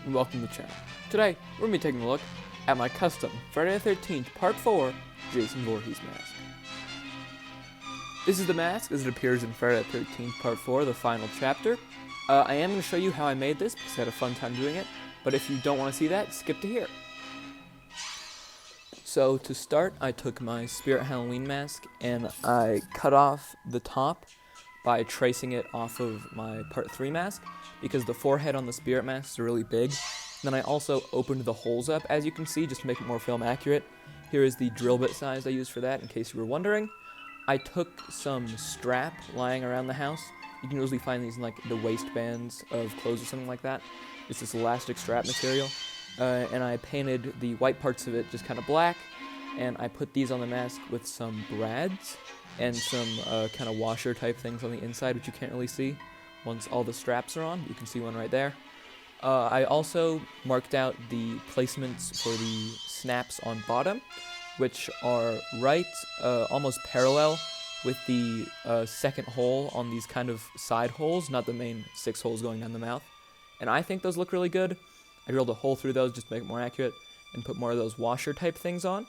and welcome to the channel. Today, we're going to be taking a look at my custom Friday the 13th Part 4 Jason Voorhees mask. This is the mask as it appears in Friday the 13th Part 4, the final chapter. I am going to show you how I made this because I had a fun time doing it, but if you don't want to see that, skip to here. So to start, I took my Spirit Halloween mask and I cut off the top by tracing it off of my Part 3 mask because the forehead on the Spirit masks are really big. Then I also opened the holes up, as you can see, just to make it more film accurate. Here is the drill bit size I used for that, in case you were wondering. I took some strap lying around the house. You can usually find these in like the waistbands of clothes or something like that. It's this elastic strap material. And I painted the white parts of it just kind of black. And I put these on the mask with some brads and some kind of washer type things on the inside, which you can't really see once all the straps are on. You can see one right there. I also marked out the placements for the snaps on bottom, which are right almost parallel with the second hole on these kind of side holes, not the main 6 holes going down the mouth. And I think those look really good. I drilled a hole through those just to make it more accurate and put more of those washer type things on.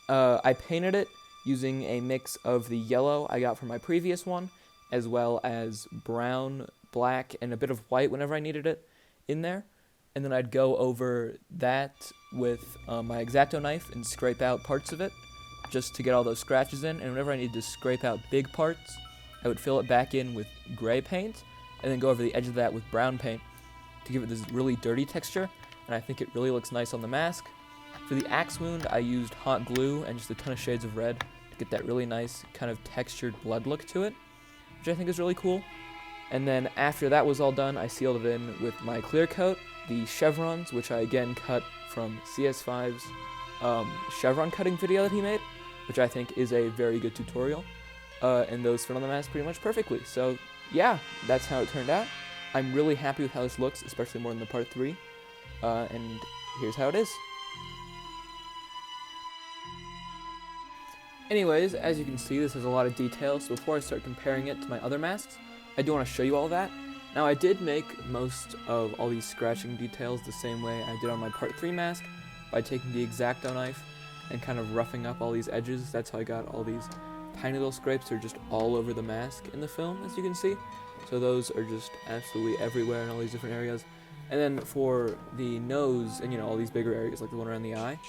I painted it using a mix of the yellow I got from my previous one, as well as brown, black, and a bit of white whenever I needed it in there. And then I'd go over that with my X-Acto knife and scrape out parts of it, just to get all those scratches in. And whenever I needed to scrape out big parts, I would fill it back in with gray paint, and then go over the edge of that with brown paint to give it this really dirty texture, and I think it really looks nice on the mask. For the axe wound, I used hot glue and just a ton of shades of red to get that really nice kind of textured blood look to it, which I think is really cool. And then after that was all done, I sealed it in with my clear coat, the chevrons, which I again cut from CS5's chevron cutting video that he made, which I think is a very good tutorial, and those fit on the mask pretty much perfectly. So yeah, that's how it turned out. I'm really happy with how this looks, especially more than the Part 3, and here's how it is. Anyways, as you can see, this has a lot of detail, so before I start comparing it to my other masks, I do want to show you all that. Now, I did make most of all these scratching details the same way I did on my Part 3 mask, by taking the X-Acto knife and kind of roughing up all these edges. That's how I got all these tiny little scrapes. They're just all over the mask in the film, as you can see. So those are just absolutely everywhere in all these different areas. And then for the nose, and all these bigger areas, like the one around the eye,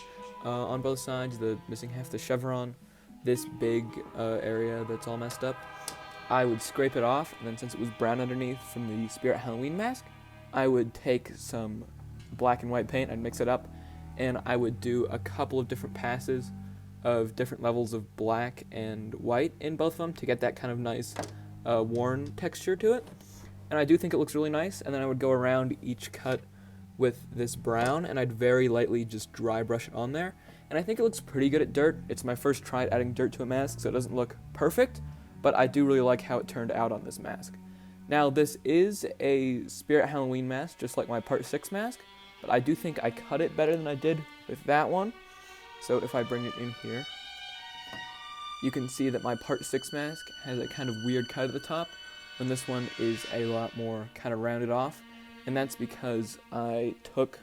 on both sides, the missing half the chevron, this big area that's all messed up, I would scrape it off, and then since it was brown underneath from the Spirit Halloween mask, I would take some black and white paint, I'd mix it up, and I would do a couple of different passes of different levels of black and white in both of them to get that kind of nice worn texture to it. And I do think it looks really nice, and then I would go around each cut with this brown, and I'd very lightly just dry brush it on there. And I think it looks pretty good at dirt. It's my first try at adding dirt to a mask, so it doesn't look perfect, but I do really like how it turned out on this mask. Now, this is a Spirit Halloween mask, just like my Part 6 mask, but I do think I cut it better than I did with that one. So if I bring it in here, you can see that my Part 6 mask has a kind of weird cut at the top, when this one is a lot more kind of rounded off, and that's because I took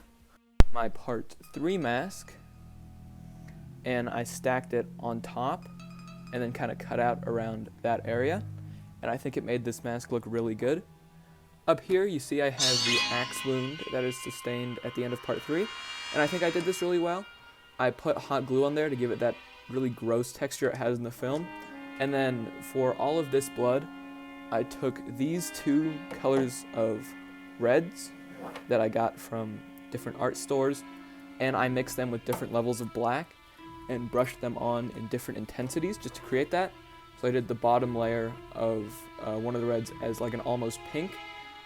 my Part 3 mask and I stacked it on top and then kind of cut out around that area, and I think it made this mask look really good. Up here you see I have the axe wound that is sustained at the end of Part 3, and I think I did this really well. I put hot glue on there to give it that really gross texture it has in the film, and then for all of this blood, I took these 2 colors of reds that I got from different art stores, and I mixed them with different levels of black and brushed them on in different intensities just to create that. So I did the bottom layer of one of the reds as like an almost pink,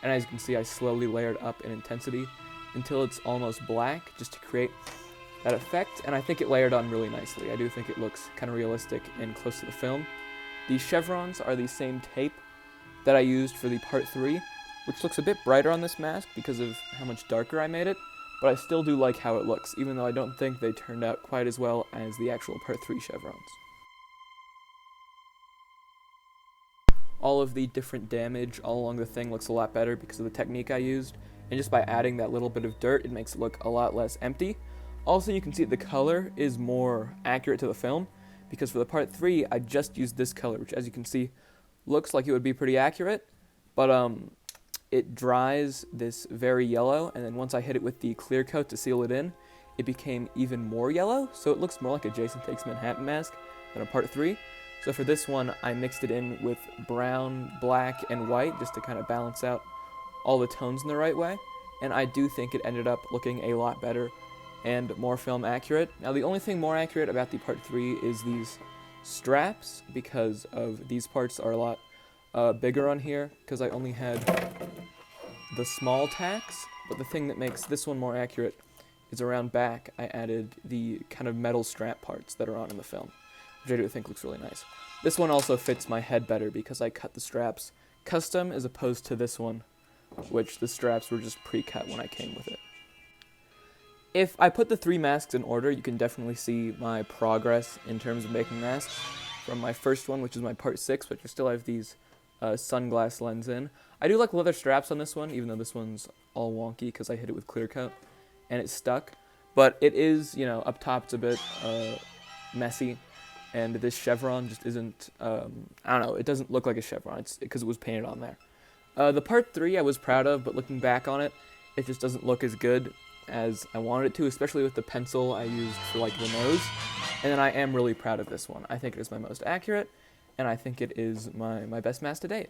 and as you can see, I slowly layered up in intensity until it's almost black just to create that effect, and I think it layered on really nicely. I do think it looks kind of realistic and close to the film. These chevrons are the same tape that I used for the Part 3, which looks a bit brighter on this mask because of how much darker I made it, but I still do like how it looks, even though I don't think they turned out quite as well as the actual Part 3 chevrons. All of the different damage all along the thing looks a lot better because of the technique I used, and just by adding that little bit of dirt, it makes it look a lot less empty. Also, you can see the color is more accurate to the film, because for the part 3, I just used this color, which, as you can see, looks like it would be pretty accurate, but it dries this very yellow, and then once I hit it with the clear coat to seal it in, it became even more yellow, so it looks more like a Jason Takes Manhattan mask than a part 3. So for this one, I mixed it in with brown, black, and white, just to kind of balance out all the tones in the right way, and I do think it ended up looking a lot better and more film accurate. Now, the only thing more accurate about the part 3 is these straps, because of these parts are a lot bigger on here, because I only had the small tacks, but the thing that makes this one more accurate is around back, I added the kind of metal strap parts that are on in the film, which I do think looks really nice. This one also fits my head better because I cut the straps custom as opposed to this one, which the straps were just pre-cut when I came with it. If I put the 3 masks in order, you can definitely see my progress in terms of making masks. From my first one, which is my part 6, which I still have these sunglass lens in. I do like leather straps on this one, even though this one's all wonky because I hit it with clear coat and it stuck. But it is, up top it's a bit messy, and this chevron just isn't, I don't know, it doesn't look like a chevron. It's because it was painted on there. The part 3 I was proud of, but looking back on it, it just doesn't look as good as I wanted it to, especially with the pencil I used for like the nose. And then I am really proud of this one. I think it is my most accurate, and I think it is my best mask to date.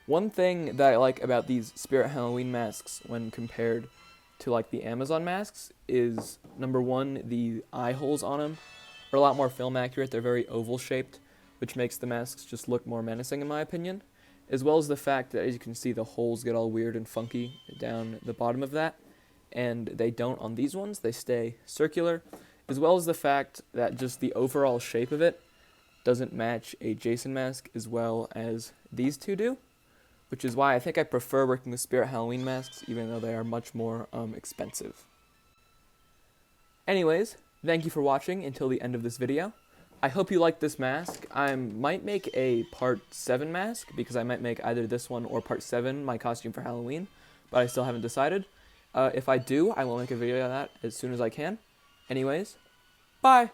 One thing that I like about these Spirit Halloween masks when compared to like the Amazon masks is, number one, the eye holes on them are a lot more film accurate. They're very oval shaped, which makes the masks just look more menacing in my opinion, as well as the fact that, as you can see, the holes get all weird and funky down the bottom of that, and they don't on these ones. They stay circular, as well as the fact that just the overall shape of it doesn't match a Jason mask as well as these two do, which is why I think I prefer working with Spirit Halloween masks, even though they are much more expensive. Anyways, thank you for watching until the end of this video. I hope you liked this mask. I might make a part 7 mask, because I might make either this one or part 7 my costume for Halloween, but I still haven't decided. If I do, I will make a video of that as soon as I can. Anyways, bye!